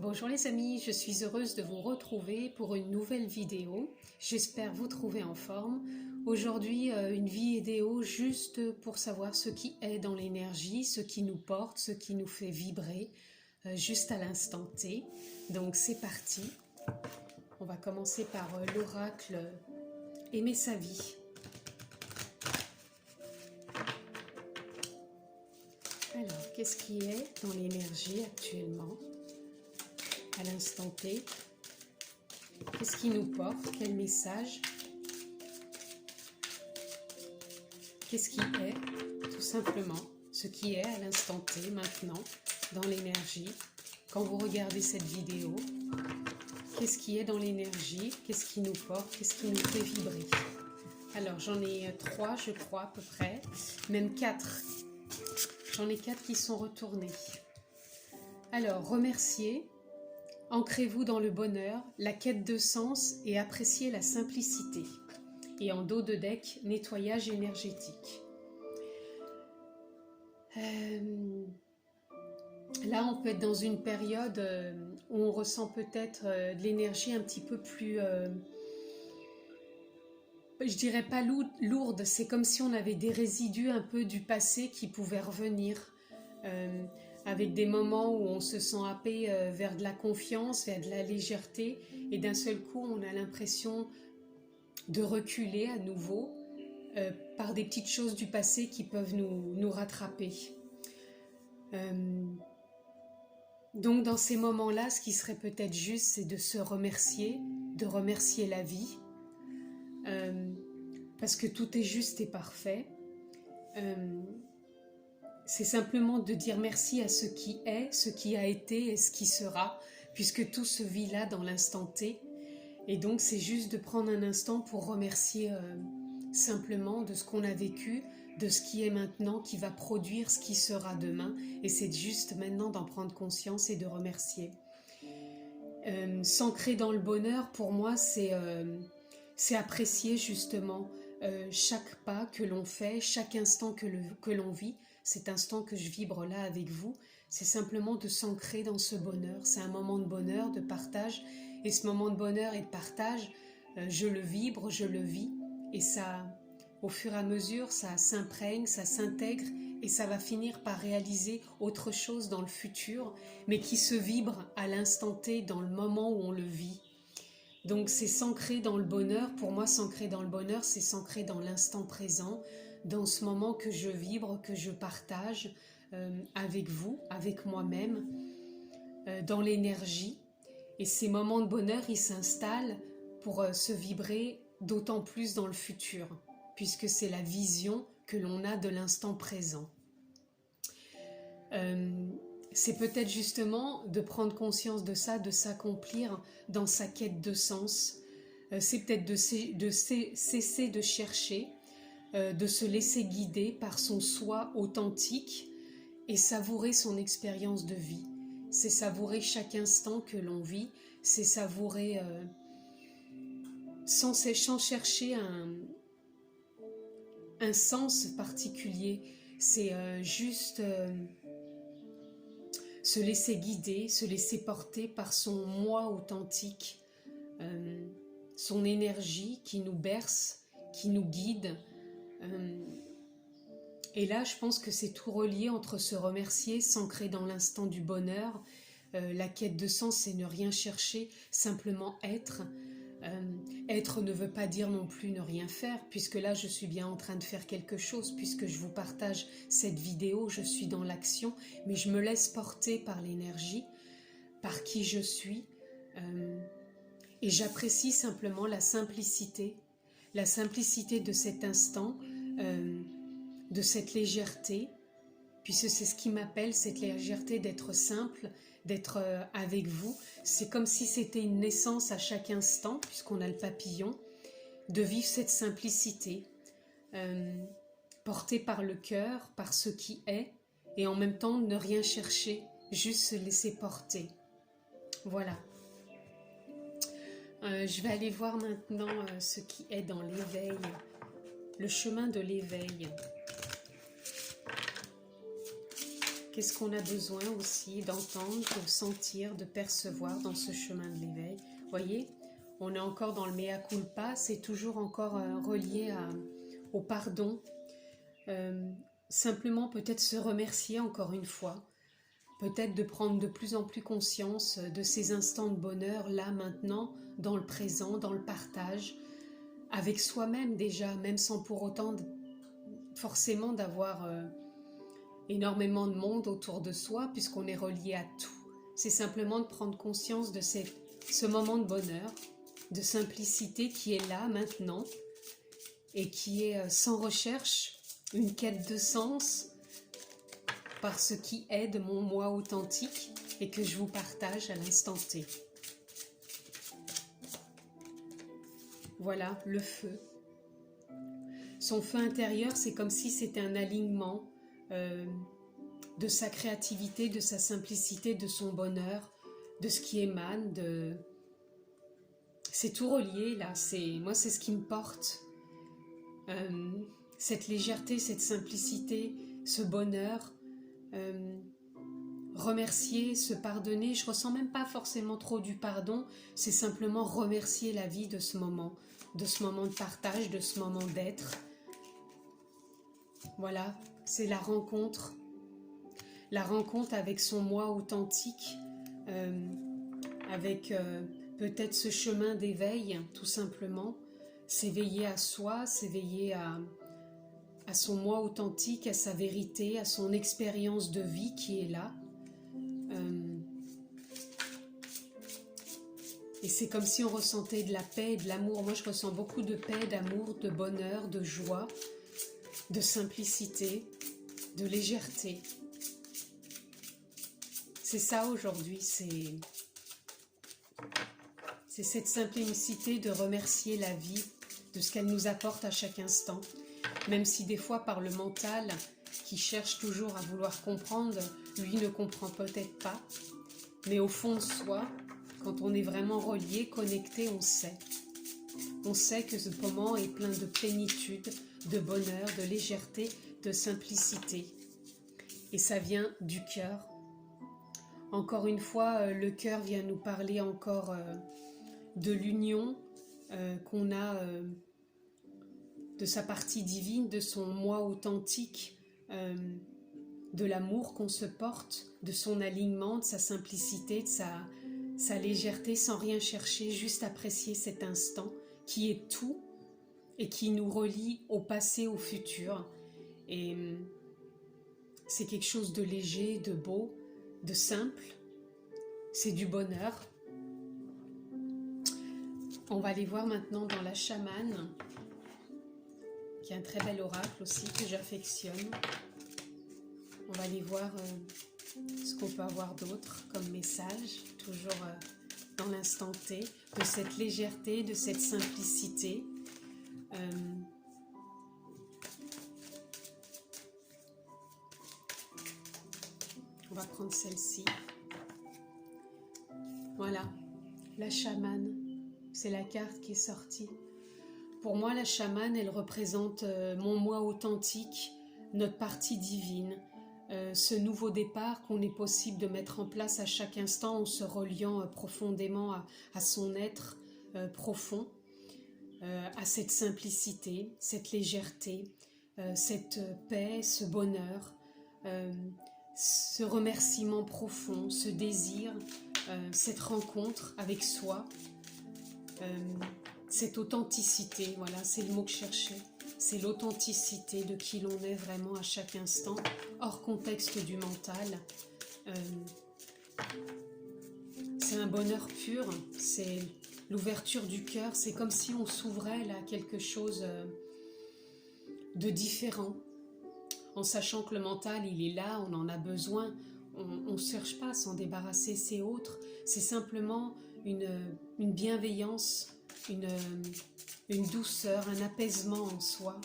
Bonjour les amis, je suis heureuse de vous retrouver pour une nouvelle vidéo. J'espère vous trouver en forme. Aujourd'hui, une vidéo juste pour savoir ce qui est dans l'énergie, ce qui nous porte, ce qui nous fait vibrer, juste à l'instant T. Donc c'est parti. On va commencer par l'oracle Aimer sa vie. Alors, qu'est-ce qui est dans l'énergie actuellement ? À l'instant T, qu'est-ce qui nous porte? Quel message? Qu'est-ce qui est, tout simplement, ce qui est à l'instant T, maintenant, dans l'énergie? Quand vous regardez cette vidéo, qu'est-ce qui est dans l'énergie? Qu'est-ce qui nous porte? Qu'est-ce qui nous fait vibrer? Alors, j'en ai 3, je crois, à peu près, même 4. J'en ai 4 qui sont retournés. Alors, remercier. Ancrez-vous dans le bonheur, la quête de sens et appréciez la simplicité. Et en dos de deck, nettoyage énergétique. Là, on peut être dans une période où on ressent peut-être de l'énergie un petit peu plus... je dirais pas lourde, c'est comme si on avait des résidus un peu du passé qui pouvaient revenir. Avec des moments où on se sent happé vers de la confiance, vers de la légèreté, et d'un seul coup on a l'impression de reculer à nouveau par des petites choses du passé qui peuvent nous rattraper. Donc dans ces moments-là, ce qui serait peut-être juste, c'est de se remercier, de remercier la vie, parce que tout est juste et parfait. C'est simplement de dire merci à ce qui est, ce qui a été et ce qui sera, puisque tout se vit là dans l'instant T. Et donc c'est juste de prendre un instant pour remercier simplement de ce qu'on a vécu, de ce qui est maintenant, qui va produire ce qui sera demain. Et c'est juste maintenant d'en prendre conscience et de remercier. S'ancrer dans le bonheur, pour moi, c'est apprécier justement chaque pas que l'on fait, chaque instant que l'on vit. Cet instant que je vibre là avec vous, c'est simplement de s'ancrer dans ce bonheur. C'est un moment de bonheur, de partage. Et ce moment de bonheur et de partage, je le vibre, je le vis. Et ça, au fur et à mesure, ça s'imprègne, ça s'intègre. Et ça va finir par réaliser autre chose dans le futur, mais qui se vibre à l'instant T, dans le moment où on le vit. Donc c'est s'ancrer dans le bonheur. Pour moi, s'ancrer dans le bonheur, c'est s'ancrer dans l'instant présent, dans ce moment que je vibre, que je partage avec vous, avec moi-même, dans l'énergie. Et ces moments de bonheur, ils s'installent pour se vibrer d'autant plus dans le futur, puisque c'est la vision que l'on a de l'instant présent. C'est peut-être justement de prendre conscience de ça, de s'accomplir dans sa quête de sens. C'est peut-être de cesser de chercher, de se laisser guider par son soi authentique et savourer son expérience de vie. C'est savourer chaque instant que l'on vit, c'est savourer sans chercher un sens particulier. C'est juste se laisser guider, se laisser porter par son moi authentique, son énergie qui nous berce, qui nous guide. Et là, je pense que c'est tout relié entre se remercier, s'ancrer dans l'instant du bonheur. La quête de sens, c'est ne rien chercher, simplement être. Être ne veut pas dire non plus ne rien faire, puisque là, je suis bien en train de faire quelque chose, puisque je vous partage cette vidéo, je suis dans l'action, mais je me laisse porter par l'énergie, par qui je suis, et j'apprécie simplement la simplicité de cet instant, de cette légèreté, puisque c'est ce qui m'appelle, cette légèreté d'être simple, d'être avec vous. C'est comme si c'était une naissance à chaque instant, puisqu'on a le papillon, de vivre cette simplicité, portée par le cœur, par ce qui est, et en même temps ne rien chercher, juste se laisser porter. Voilà. Je vais aller voir maintenant ce qui est dans l'éveil, le chemin de l'éveil. Qu'est-ce qu'on a besoin aussi d'entendre, de sentir, de percevoir dans ce chemin de l'éveil? Vous voyez, on est encore dans le mea culpa, c'est toujours encore relié au pardon. Simplement peut-être se remercier encore une fois, peut-être de prendre de plus en plus conscience de ces instants de bonheur, là, maintenant, dans le présent, dans le partage, avec soi-même déjà, même sans pour autant forcément d'avoir énormément de monde autour de soi, puisqu'on est relié à tout. C'est simplement de prendre conscience de ce moment de bonheur, de simplicité qui est là, maintenant, et qui est sans recherche, une quête de sens, par ce qui aide mon moi authentique et que je vous partage à l'instant T. Voilà, le feu. Son feu intérieur, c'est comme si c'était un alignement de sa créativité, de sa simplicité, de son bonheur, de ce qui émane, de... C'est tout relié, là. Moi, c'est ce qui me porte. Cette légèreté, cette simplicité, ce bonheur, remercier, se pardonner. Je ressens même pas forcément trop du pardon, c'est simplement remercier la vie de ce moment de partage, de ce moment d'être. Voilà, c'est la rencontre avec son moi authentique, avec peut-être ce chemin d'éveil, tout simplement, s'éveiller à soi, s'éveiller à son moi authentique, à sa vérité, à son expérience de vie qui est là. Et c'est comme si on ressentait de la paix et de l'amour. Moi, je ressens beaucoup de paix, d'amour, de bonheur, de joie, de simplicité, de légèreté. C'est ça aujourd'hui, c'est cette simplicité de remercier la vie de ce qu'elle nous apporte à chaque instant. Même si des fois par le mental, qui cherche toujours à vouloir comprendre, lui ne comprend peut-être pas. Mais au fond de soi, quand on est vraiment relié, connecté, on sait. On sait que ce moment est plein de plénitude, de bonheur, de légèreté, de simplicité. Et ça vient du cœur. Encore une fois, le cœur vient nous parler encore de l'union qu'on a de sa partie divine, de son moi authentique, de l'amour qu'on se porte, de son alignement, de sa simplicité, de sa légèreté, sans rien chercher, juste apprécier cet instant qui est tout et qui nous relie au passé, au futur. Et c'est quelque chose de léger, de beau, de simple. C'est du bonheur. On va aller voir maintenant dans la chamane, qui est un très bel oracle aussi que j'affectionne. On va aller voir ce qu'on peut avoir d'autre comme message, toujours dans l'instant T, de cette légèreté, de cette simplicité. On va prendre celle-ci. Voilà, la chamane, c'est la carte qui est sortie. Pour moi, la chamane, elle représente mon moi authentique, notre partie divine, ce nouveau départ qu'on est possible de mettre en place à chaque instant en se reliant profondément à son être profond, à cette simplicité, cette légèreté, cette paix, ce bonheur, ce remerciement profond, ce désir, cette rencontre avec soi, cette authenticité, voilà, c'est le mot que je cherchais. C'est l'authenticité de qui l'on est vraiment à chaque instant, hors contexte du mental. C'est un bonheur pur, c'est l'ouverture du cœur, c'est comme si on s'ouvrait là à quelque chose de différent, en sachant que le mental, il est là, on en a besoin, on ne cherche pas à s'en débarrasser, c'est autre, c'est simplement une bienveillance, une douceur, un apaisement en soi.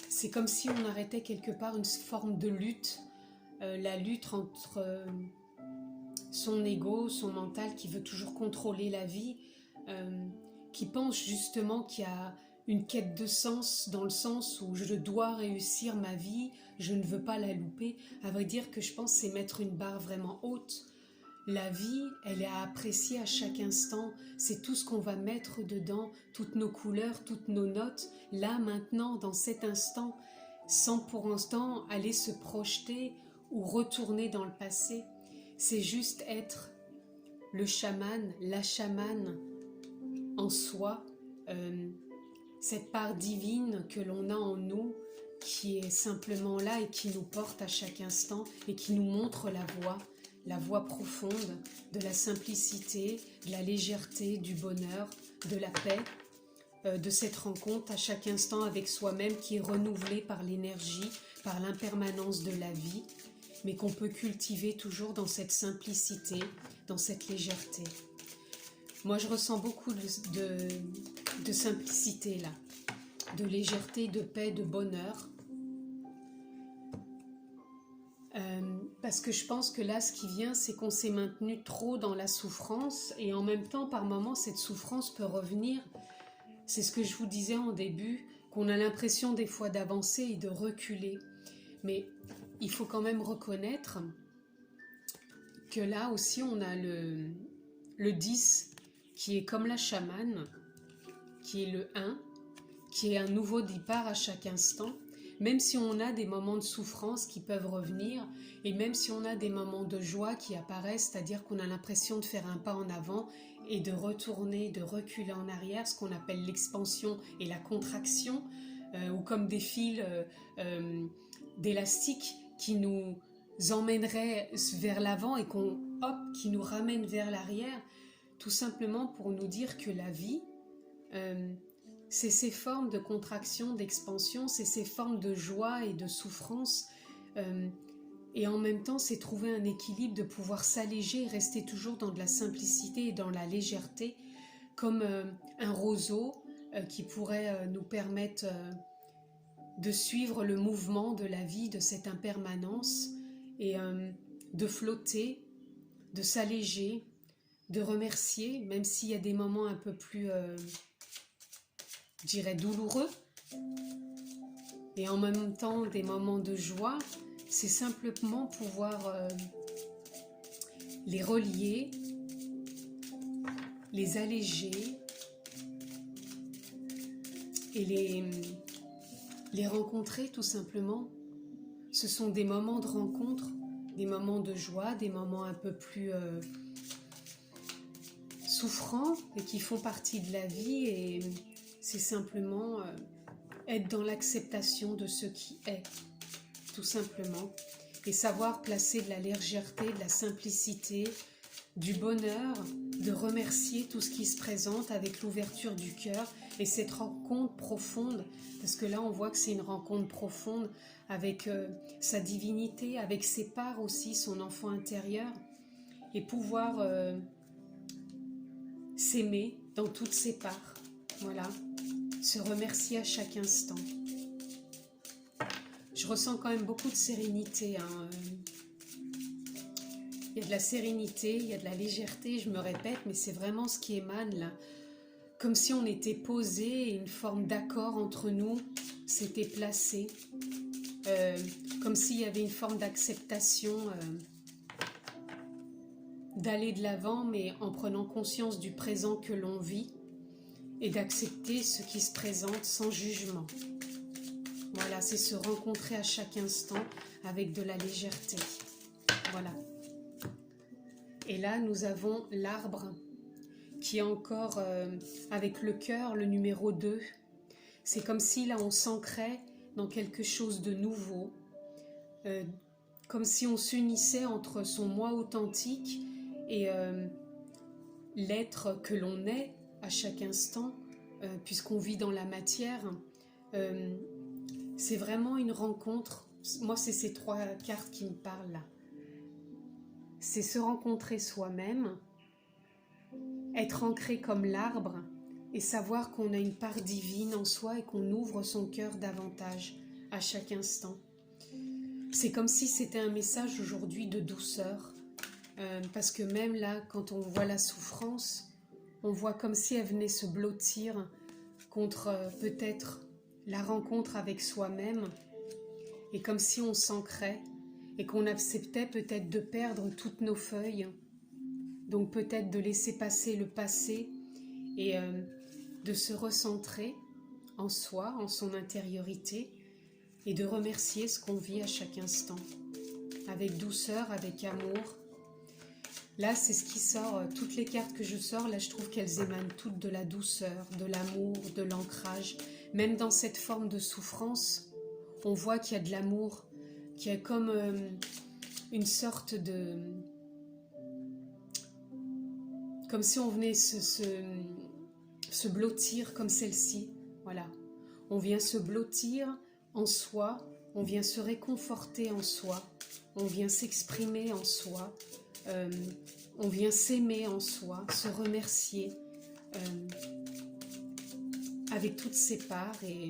C'est comme si on arrêtait quelque part une forme de lutte, la lutte entre son ego, son mental qui veut toujours contrôler la vie, qui pense justement qu'il une quête de sens, dans le sens où je dois réussir ma vie, je ne veux pas la louper. À vrai dire que je pense que c'est mettre une barre vraiment haute. La vie, elle est à apprécier à chaque instant, c'est tout ce qu'on va mettre dedans, toutes nos couleurs, toutes nos notes, là, maintenant, dans cet instant, sans pour l'instant aller se projeter ou retourner dans le passé. C'est juste être le chaman, la chamane en soi, cette part divine que l'on a en nous, qui est simplement là et qui nous porte à chaque instant et qui nous montre la voie profonde de la simplicité, de la légèreté, du bonheur, de la paix, de cette rencontre à chaque instant avec soi-même qui est renouvelée par l'énergie, par l'impermanence de la vie, mais qu'on peut cultiver toujours dans cette simplicité, dans cette légèreté. Moi, je ressens beaucoup de simplicité là, de légèreté, de paix, de bonheur. Parce que je pense que là, ce qui vient, c'est qu'on s'est maintenu trop dans la souffrance et en même temps, par moments, cette souffrance peut revenir. C'est ce que je vous disais en début, qu'on a l'impression des fois d'avancer et de reculer. Mais il faut quand même reconnaître que là aussi, on a le 10 qui est comme la chamane, qui est le 1, qui est un nouveau départ à chaque instant. Même si on a des moments de souffrance qui peuvent revenir, et même si on a des moments de joie qui apparaissent, c'est-à-dire qu'on a l'impression de faire un pas en avant et de retourner, de reculer en arrière, ce qu'on appelle l'expansion et la contraction, ou comme des fils d'élastique qui nous emmèneraient vers l'avant et qui nous ramène vers l'arrière, tout simplement pour nous dire que la vie, c'est ces formes de contraction, d'expansion, c'est ces formes de joie et de souffrance. Et en même temps, c'est trouver un équilibre de pouvoir s'alléger et rester toujours dans de la simplicité et dans la légèreté, comme un roseau qui pourrait nous permettre de suivre le mouvement de la vie, de cette impermanence, et de flotter, de s'alléger, de remercier, même s'il y a des moments un peu plus... je dirais douloureux, et en même temps des moments de joie, c'est simplement pouvoir les relier, les alléger et les rencontrer tout simplement. Ce sont des moments de rencontre, des moments de joie, des moments un peu plus souffrants et qui font partie de la vie, et c'est simplement être dans l'acceptation de ce qui est, tout simplement, et savoir placer de la légèreté, de la simplicité, du bonheur, de remercier tout ce qui se présente avec l'ouverture du cœur et cette rencontre profonde, parce que là on voit que c'est une rencontre profonde avec sa divinité, avec ses parts aussi, son enfant intérieur, et pouvoir s'aimer dans toutes ses parts, voilà. Se remercier à chaque instant. Je ressens quand même beaucoup de sérénité. Il y a de la sérénité, il y a de la légèreté, je me répète, mais c'est vraiment ce qui émane là. Comme si on était posé et une forme d'accord entre nous s'était placée. Comme s'il y avait une forme d'acceptation d'aller de l'avant, mais en prenant conscience du présent que l'on vit, et d'accepter ce qui se présente sans jugement. Voilà, c'est se rencontrer à chaque instant avec de la légèreté. Voilà. Et là, nous avons l'arbre qui est encore avec le cœur, le numéro 2. C'est comme si là, on s'ancrait dans quelque chose de nouveau, comme si on s'unissait entre son moi authentique et l'être que l'on est à chaque instant, puisqu'on vit dans la matière. C'est vraiment une rencontre. Moi, c'est ces 3 cartes qui me parlent là. C'est se rencontrer soi-même, être ancré comme l'arbre et savoir qu'on a une part divine en soi et qu'on ouvre son cœur davantage à chaque instant. C'est comme si c'était un message aujourd'hui de douceur, parce que même là, quand on voit la souffrance, on voit comme si elle venait se blottir contre peut-être la rencontre avec soi-même, et comme si on s'ancrait et qu'on acceptait peut-être de perdre toutes nos feuilles, donc peut-être de laisser passer le passé et de se recentrer en soi, en son intériorité, et de remercier ce qu'on vit à chaque instant, avec douceur, avec amour. Là, c'est ce qui sort, toutes les cartes que je sors, là je trouve qu'elles émanent toutes de la douceur, de l'amour, de l'ancrage. Même dans cette forme de souffrance, on voit qu'il y a de l'amour, qu'il y a comme une sorte de... Comme si on venait se blottir comme celle-ci, voilà. On vient se blottir en soi, on vient se réconforter en soi, on vient s'exprimer en soi, on vient s'aimer en soi, se remercier avec toutes ses parts, et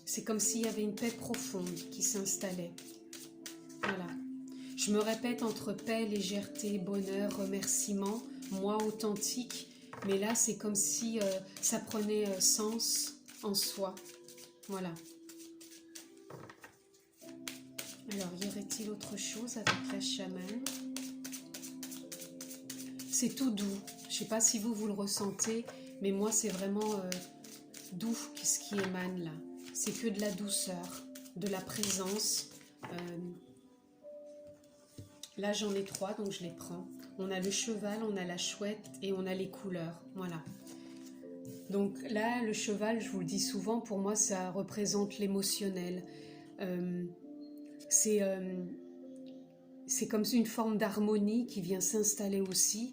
c'est comme s'il y avait une paix profonde qui s'installait. Voilà. Je me répète entre paix, légèreté, bonheur, remerciement, moi authentique, mais là c'est comme si ça prenait sens en soi. Voilà. Alors, y aurait-il autre chose avec la chamane? C'est tout doux. Je ne sais pas si vous le ressentez, mais moi c'est vraiment doux ce qui émane là. C'est que de la douceur, de la présence. Là j'en ai 3, donc je les prends. On a le cheval, on a la chouette et on a les couleurs. Voilà. Donc là, le cheval, je vous le dis souvent, pour moi ça représente l'émotionnel. C'est comme une forme d'harmonie qui vient s'installer aussi.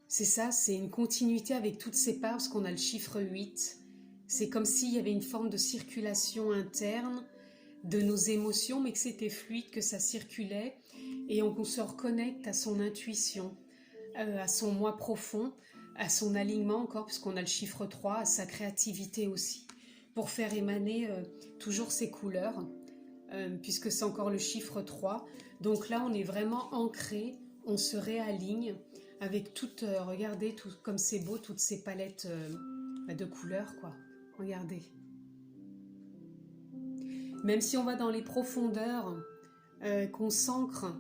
C'est ça, c'est une continuité avec toutes ces parts, parce qu'on a le chiffre 8. C'est comme s'il y avait une forme de circulation interne de nos émotions, mais que c'était fluide, que ça circulait, et on se reconnecte à son intuition, à son moi profond, à son alignement encore, puisqu'on a le chiffre 3, à sa créativité aussi, pour faire émaner toujours ces couleurs, puisque c'est encore le chiffre 3. Donc là, on est vraiment ancré, on se réaligne avec toutes, regardez, tout, comme c'est beau, toutes ces palettes de couleurs, quoi. Regardez. Même si on va dans les profondeurs, qu'on s'ancre,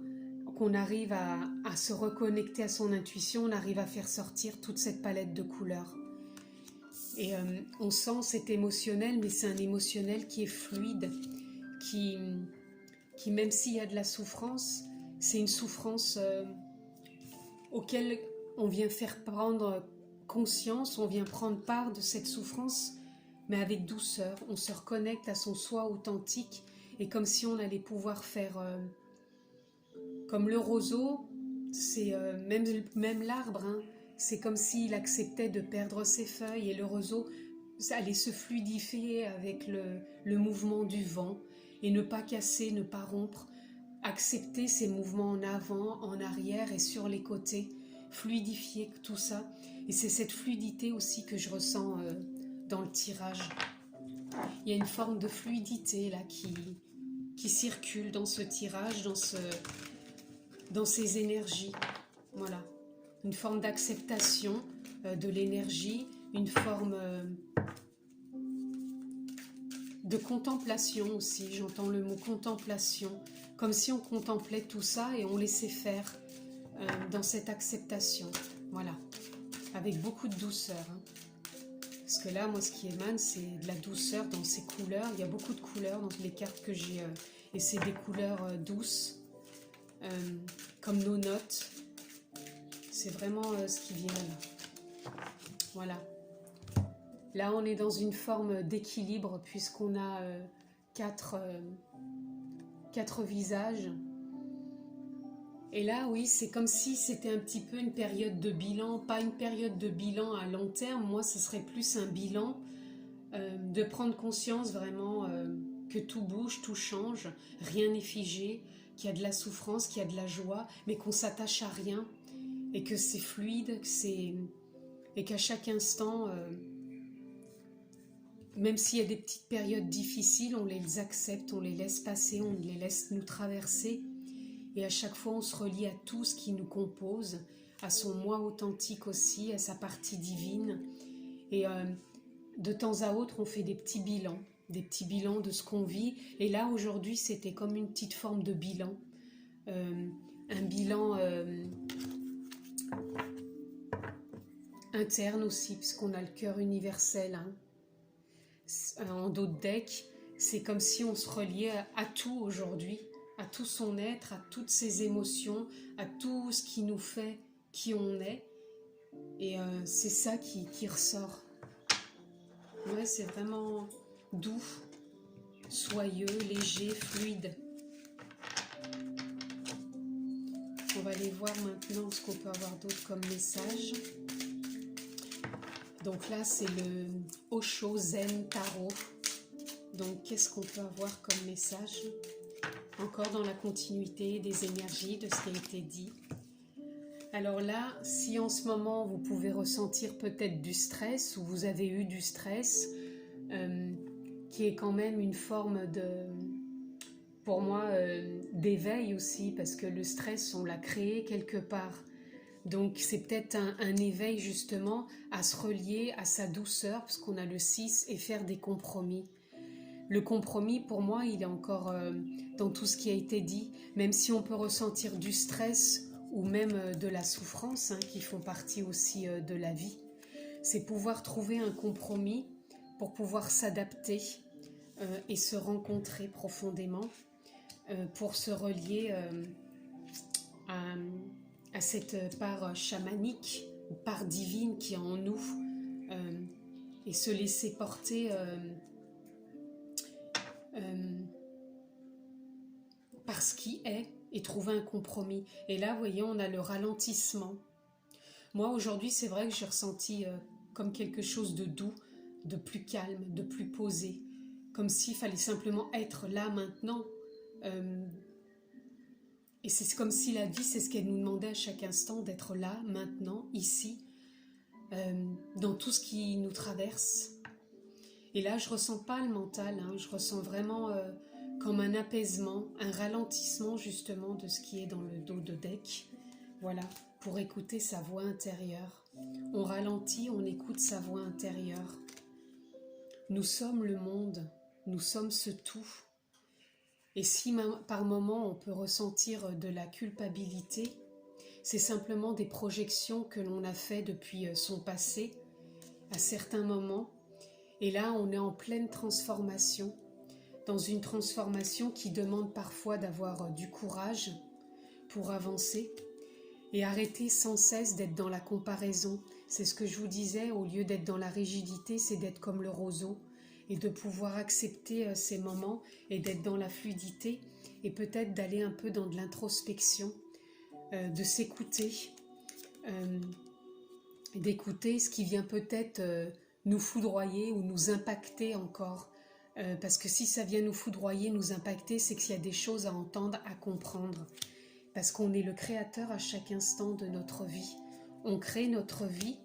qu'on arrive à se reconnecter à son intuition, on arrive à faire sortir toute cette palette de couleurs. Et on sent cet émotionnel, mais c'est un émotionnel qui est fluide, qui même s'il y a de la souffrance, c'est une souffrance auquel on vient faire prendre conscience, on vient prendre part de cette souffrance, mais avec douceur. On se reconnecte à son soi authentique, et comme si on allait pouvoir faire comme le roseau, c'est même l'arbre, hein, c'est comme s'il acceptait de perdre ses feuilles, et le roseau allait se fluidifier avec le mouvement du vent, et ne pas casser, ne pas rompre, accepter ces mouvements en avant, en arrière et sur les côtés, fluidifier tout ça. Et c'est cette fluidité aussi que je ressens dans le tirage. Il y a une forme de fluidité là qui circule dans ce tirage, dans ces énergies. Voilà. Une forme d'acceptation de l'énergie, une forme de contemplation aussi. J'entends le mot contemplation, comme si on contemplait tout ça et on laissait faire dans cette acceptation. Voilà. Avec beaucoup de douceur. Hein. Parce que là, moi, ce qui émane, c'est de la douceur dans ces couleurs. Il y a beaucoup de couleurs dans les cartes que j'ai. Et c'est des couleurs douces, comme nos notes. C'est vraiment ce qui vient là. Voilà. Là, on est dans une forme d'équilibre, puisqu'on a 4 visages. Et là, oui, c'est comme si c'était un petit peu une période de bilan, pas une période de bilan à long terme. Moi, ce serait plus un bilan de prendre conscience vraiment que tout bouge, tout change, rien n'est figé, qu'il y a de la souffrance, qu'il y a de la joie, mais qu'on s'attache à rien, et que c'est fluide, et qu'à chaque instant, même s'il y a des petites périodes difficiles, on les accepte, on les laisse passer, on les laisse nous traverser. Et à chaque fois, on se relie à tout ce qui nous compose, à son moi authentique aussi, à sa partie divine. Et de temps à autre, on fait des petits bilans de ce qu'on vit. Et là, aujourd'hui, c'était comme une petite forme de bilan. Un bilan interne aussi, puisqu'on a le cœur universel. En dos de deck, c'est comme si on se reliait à tout aujourd'hui, à tout son être, à toutes ses émotions, à tout ce qui nous fait qui on est. Et c'est ça qui ressort. Ouais, c'est vraiment doux, soyeux, léger, fluide. On va aller voir maintenant ce qu'on peut avoir d'autre comme message. Donc là, c'est le Osho Zen Tarot. Donc, qu'est-ce qu'on peut avoir comme message? Encore dans la continuité des énergies, de ce qui a été dit. Alors là, si en ce moment, vous pouvez ressentir peut-être du stress, ou vous avez eu du stress, qui est quand même une forme de, pour moi, d'éveil aussi, parce que le stress, on l'a créé quelque part. Donc c'est peut-être un éveil justement à se relier à sa douceur, parce qu'on a le 6, et faire des compromis. Le compromis, pour moi, il est encore dans tout ce qui a été dit, même si on peut ressentir du stress ou même de la souffrance, qui font partie aussi de la vie. C'est pouvoir trouver un compromis pour pouvoir s'adapter et se rencontrer profondément, pour se relier à cette part chamanique, part divine qui est en nous, et se laisser porter par ce qui est, et trouver un compromis. Et là, vous voyez, on a le ralentissement. Moi, aujourd'hui, c'est vrai que j'ai ressenti comme quelque chose de doux, de plus calme, de plus posé, comme s'il fallait simplement être là maintenant. Et c'est comme si la vie, c'est ce qu'elle nous demandait à chaque instant, d'être là, maintenant, ici, dans tout ce qui nous traverse. Et là, je ressens pas le mental, je ressens vraiment comme un apaisement, un ralentissement justement de ce qui est dans le dos de deck. Voilà, pour écouter sa voix intérieure. On ralentit, on écoute sa voix intérieure. Nous sommes le monde, nous sommes ce tout. Et si par moment on peut ressentir de la culpabilité, c'est simplement des projections que l'on a fait depuis son passé, à certains moments. Et là, on est en pleine transformation, dans une transformation qui demande parfois d'avoir du courage pour avancer et arrêter sans cesse d'être dans la comparaison. C'est ce que je vous disais, au lieu d'être dans la rigidité, c'est d'être comme le roseau et de pouvoir accepter ces moments et d'être dans la fluidité et peut-être d'aller un peu dans de l'introspection, de s'écouter, d'écouter ce qui vient peut-être nous foudroyer ou nous impacter encore. Parce que si ça vient nous foudroyer, nous impacter, c'est qu'il y a des choses à entendre, à comprendre. Parce qu'on est le créateur à chaque instant de notre vie. On crée notre vie.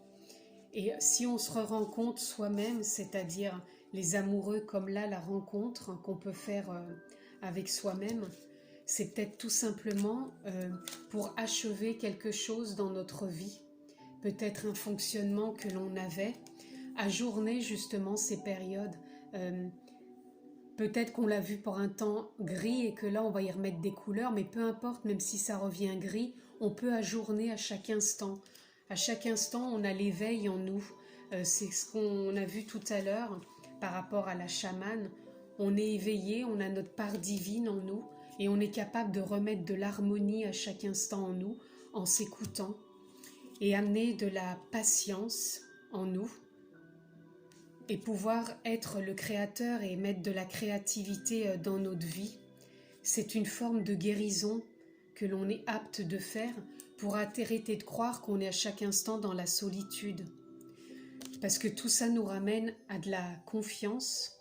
Et si on se rend compte soi-même, c'est-à-dire les amoureux comme là, la rencontre qu'on peut faire avec soi-même, c'est peut-être tout simplement pour achever quelque chose dans notre vie. Peut-être un fonctionnement que l'on avait, ajourner justement ces périodes. Peut-être qu'on l'a vu pour un temps gris et que là on va y remettre des couleurs, mais peu importe, même si ça revient gris, on peut ajourner à chaque instant. À chaque instant, on a l'éveil en nous. C'est ce qu'on a vu tout à l'heure par rapport à la chamane. On est éveillé, on a notre part divine en nous et on est capable de remettre de l'harmonie à chaque instant en nous, en s'écoutant et amener de la patience en nous. Et pouvoir être le créateur et mettre de la créativité dans notre vie, c'est une forme de guérison que l'on est apte de faire pour arrêter de croire qu'on est à chaque instant dans la solitude. Parce que tout ça nous ramène à de la confiance.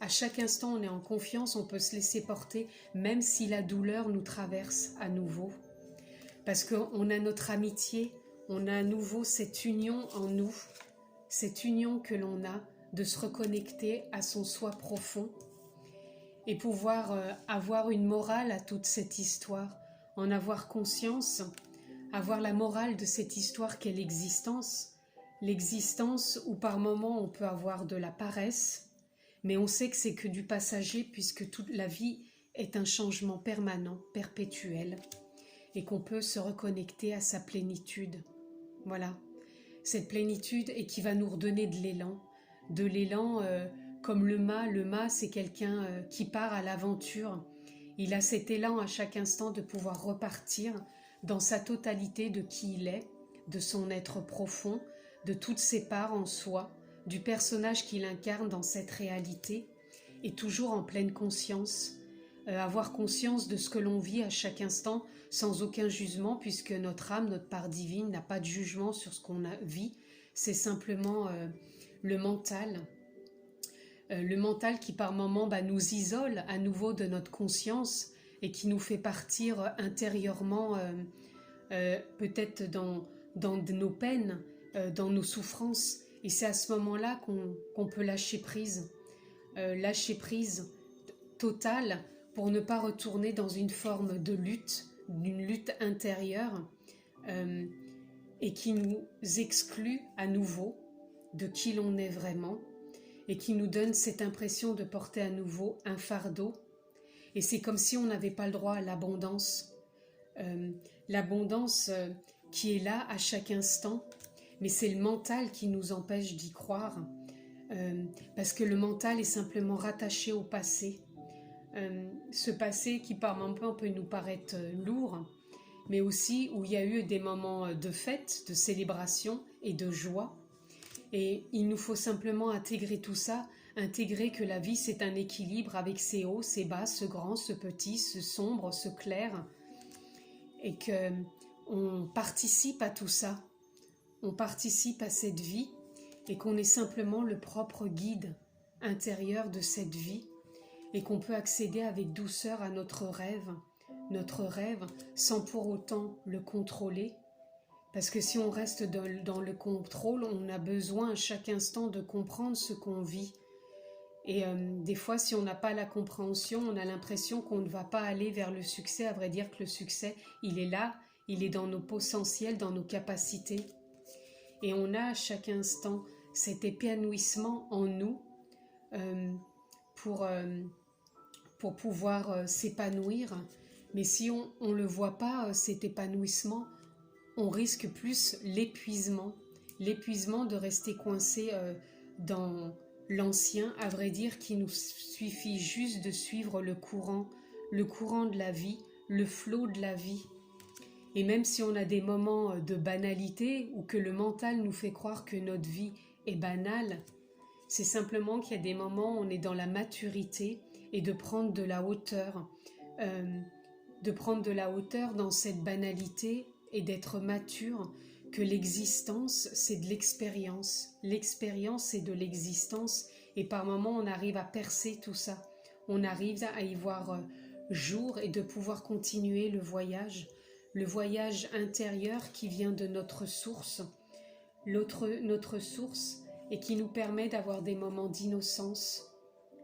À chaque instant, on est en confiance, on peut se laisser porter, même si la douleur nous traverse à nouveau. Parce qu'on a notre amitié, on a à nouveau cette union en nous, cette union que l'on a de se reconnecter à son soi profond et pouvoir avoir une morale à toute cette histoire, en avoir conscience, avoir la morale de cette histoire qu'est l'existence. L'existence où par moments on peut avoir de la paresse, mais on sait que c'est que du passager puisque toute la vie est un changement permanent, perpétuel, et qu'on peut se reconnecter à sa plénitude. Voilà, cette plénitude et qui va nous redonner de l'élan comme le mât. Le mât, c'est quelqu'un qui part à l'aventure. Il a cet élan à chaque instant de pouvoir repartir dans sa totalité de qui il est, de son être profond, de toutes ses parts en soi, du personnage qu'il incarne dans cette réalité, et toujours en pleine conscience, avoir conscience de ce que l'on vit à chaque instant, sans aucun jugement, puisque notre âme, notre part divine, n'a pas de jugement sur ce qu'on vit, c'est simplement le mental qui par moments nous isole à nouveau de notre conscience et qui nous fait partir intérieurement, peut-être dans nos peines, dans nos souffrances. Et c'est à ce moment-là qu'on peut lâcher prise totale pour ne pas retourner dans une forme de lutte, d'une lutte intérieure et qui nous exclut à nouveau de qui l'on est vraiment et qui nous donne cette impression de porter à nouveau un fardeau. Et c'est comme si on n'avait pas le droit à l'abondance. L'abondance qui est là à chaque instant, mais c'est le mental qui nous empêche d'y croire, parce que le mental est simplement rattaché au passé. Ce passé qui par moments peut nous paraître lourd, mais aussi où il y a eu des moments de fête, de célébration et de joie. Et il nous faut simplement intégrer tout ça, intégrer que la vie c'est un équilibre avec ses hauts, ses bas, ce grand, ce petit, ce sombre, ce clair, et que on participe à tout ça, on participe à cette vie et qu'on est simplement le propre guide intérieur de cette vie et qu'on peut accéder avec douceur à notre rêve sans pour autant le contrôler. Parce que si on reste dans le contrôle, on a besoin à chaque instant de comprendre ce qu'on vit. Et des fois, si on n'a pas la compréhension, on a l'impression qu'on ne va pas aller vers le succès. À vrai dire que le succès, il est là, il est dans nos potentiels, dans nos capacités. Et on a à chaque instant cet épanouissement en nous pour pouvoir s'épanouir. Mais si on ne le voit pas, cet épanouissement, on risque plus l'épuisement de rester coincé dans l'ancien, à vrai dire qu'il nous suffit juste de suivre le courant de la vie, le flot de la vie. Et même si on a des moments de banalité ou que le mental nous fait croire que notre vie est banale, c'est simplement qu'il y a des moments où on est dans la maturité et de prendre de la hauteur, dans cette banalité et d'être mature, que l'existence, c'est de l'expérience. L'expérience, c'est de l'existence. Et par moments, on arrive à percer tout ça. On arrive à y voir jour et de pouvoir continuer le voyage intérieur qui vient de notre source, notre source, et qui nous permet d'avoir des moments d'innocence.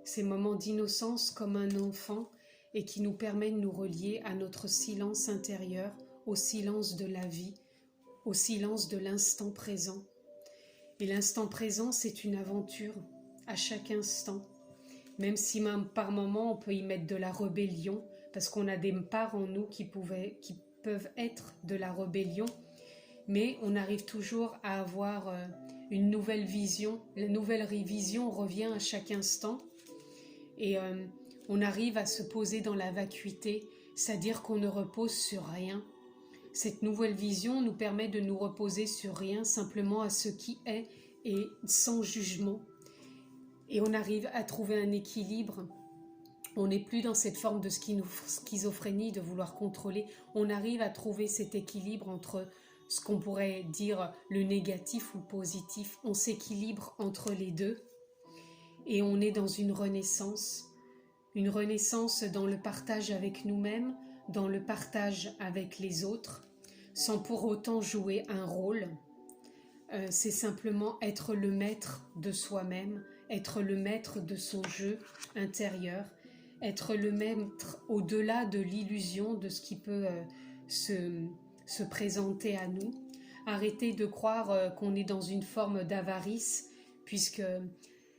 Ces moments d'innocence comme un enfant et qui nous permet de nous relier à notre silence intérieur, au silence de la vie, au silence de l'instant présent. Et l'instant présent, c'est une aventure à chaque instant. Même si par moment, on peut y mettre de la rébellion, parce qu'on a des parts en nous qui peuvent être de la rébellion, mais on arrive toujours à avoir une nouvelle vision. La nouvelle vision revient à chaque instant, et on arrive à se poser dans la vacuité, c'est-à-dire qu'on ne repose sur rien. Cette nouvelle vision nous permet de nous reposer sur rien, simplement à ce qui est et sans jugement. Et on arrive à trouver un équilibre. On n'est plus dans cette forme de schizophrénie, de vouloir contrôler. On arrive à trouver cet équilibre entre ce qu'on pourrait dire le négatif ou le positif. On s'équilibre entre les deux. Et on est dans une renaissance dans le partage avec nous-mêmes, dans le partage avec les autres, sans pour autant jouer un rôle. C'est simplement être le maître de soi-même, être le maître de son jeu intérieur, être le maître au-delà de l'illusion de ce qui peut se se présenter à nous. Arrêtez de croire qu'on est dans une forme d'avarice, puisque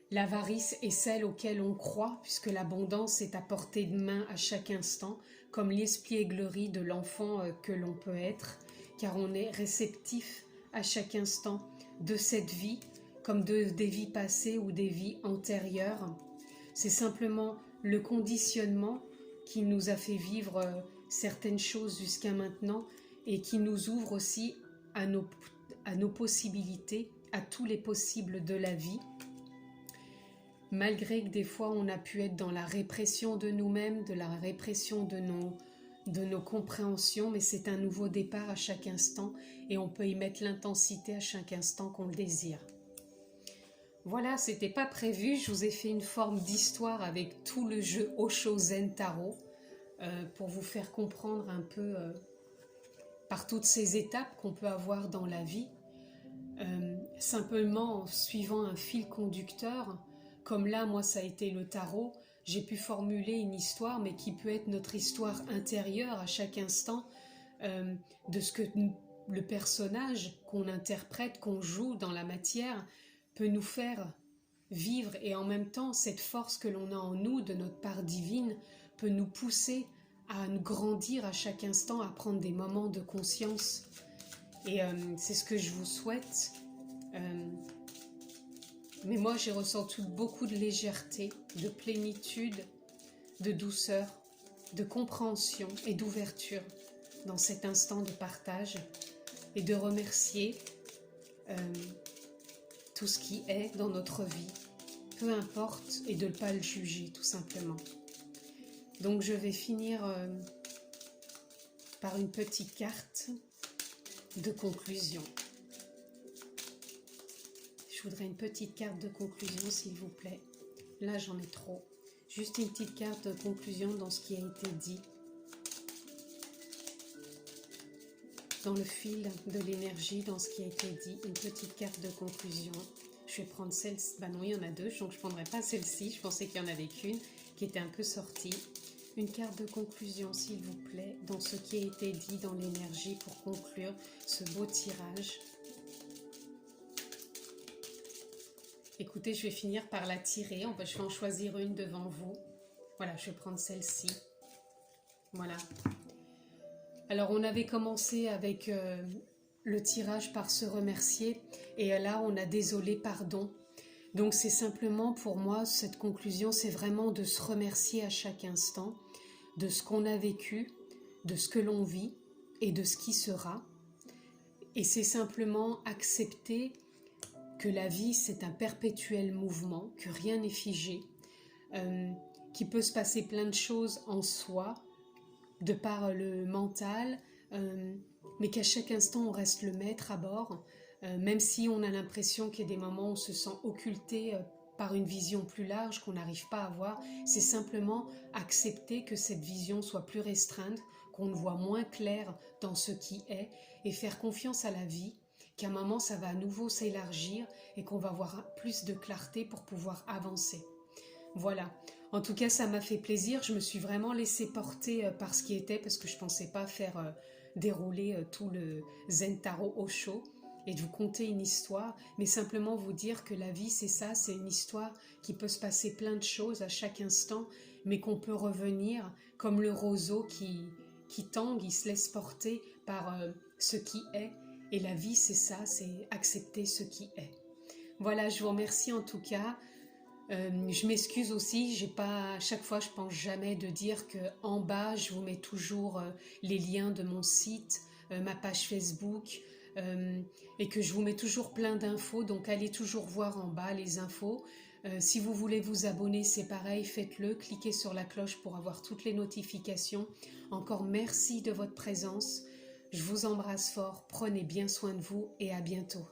l'avarice est celle auquel on croit, puisque l'abondance est à portée de main à chaque instant, comme l'espièglerie de l'enfant que l'on peut être, car on est réceptif à chaque instant de cette vie, comme des vies passées ou des vies antérieures. C'est simplement le conditionnement qui nous a fait vivre certaines choses jusqu'à maintenant et qui nous ouvre aussi à nos possibilités, à tous les possibles de la vie. Malgré que des fois on a pu être dans la répression de nous-mêmes, de la répression de nos compréhensions, mais c'est un nouveau départ à chaque instant et on peut y mettre l'intensité à chaque instant qu'on le désire. Voilà, c'était pas prévu, je vous ai fait une forme d'histoire avec tout le jeu Osho Zen Tarot pour vous faire comprendre un peu par toutes ces étapes qu'on peut avoir dans la vie, simplement en suivant un fil conducteur. Comme là, moi, ça a été le tarot, j'ai pu formuler une histoire, mais qui peut être notre histoire intérieure à chaque instant, de ce que le personnage qu'on interprète, qu'on joue dans la matière, peut nous faire vivre. Et en même temps, cette force que l'on a en nous, de notre part divine, peut nous pousser à nous grandir à chaque instant, à prendre des moments de conscience. Et c'est ce que je vous souhaite. Mais moi, j'ai ressenti beaucoup de légèreté, de plénitude, de douceur, de compréhension et d'ouverture dans cet instant de partage et de remercier tout ce qui est dans notre vie, peu importe, et de ne pas le juger tout simplement. Donc je vais finir par une petite carte de conclusion. Je voudrais une petite carte de conclusion, s'il vous plaît. Là, j'en ai trop. Juste une petite carte de conclusion dans ce qui a été dit. Dans le fil de l'énergie, dans ce qui a été dit. Une petite carte de conclusion. Je vais prendre celle-ci. Bah non, il y en a deux, donc je ne prendrai pas celle-ci. Je pensais qu'il y en avait qu'une qui était un peu sortie. Une carte de conclusion, s'il vous plaît, dans ce qui a été dit dans l'énergie pour conclure ce beau tirage. Écoutez, je vais finir par la tirer. Je vais en choisir une devant vous. Voilà, je vais prendre celle-ci. Voilà. Alors, on avait commencé avec le tirage par se remercier. Et là, on a désolé, pardon. Donc, c'est simplement pour moi, cette conclusion, c'est vraiment de se remercier à chaque instant de ce qu'on a vécu, de ce que l'on vit et de ce qui sera. Et c'est simplement accepter que la vie, c'est un perpétuel mouvement, que rien n'est figé, qu'il peut se passer plein de choses en soi, de par le mental, mais qu'à chaque instant, on reste le maître à bord, même si on a l'impression qu'il y a des moments où on se sent occulté par une vision plus large qu'on n'arrive pas à voir. C'est simplement accepter que cette vision soit plus restreinte, qu'on ne voit moins clair dans ce qui est, et faire confiance à la vie, qu'à un moment ça va à nouveau s'élargir et qu'on va avoir plus de clarté pour pouvoir avancer. Voilà, en tout cas ça m'a fait plaisir, je me suis vraiment laissée porter par ce qui était, parce que je ne pensais pas faire dérouler tout le Zen Tarot Osho et de vous conter une histoire, mais simplement vous dire que la vie c'est ça, c'est une histoire qui peut se passer plein de choses à chaque instant, mais qu'on peut revenir comme le roseau qui tangue, il se laisse porter par ce qui est. Et la vie, c'est ça, c'est accepter ce qui est. Voilà, je vous remercie en tout cas. Je m'excuse aussi, à chaque fois, je pense jamais de dire qu'en bas, je vous mets toujours les liens de mon site, ma page Facebook, et que je vous mets toujours plein d'infos. Donc, allez toujours voir en bas les infos. Si vous voulez vous abonner, c'est pareil, faites-le. Cliquez sur la cloche pour avoir toutes les notifications. Encore merci de votre présence. Je vous embrasse fort, prenez bien soin de vous et à bientôt.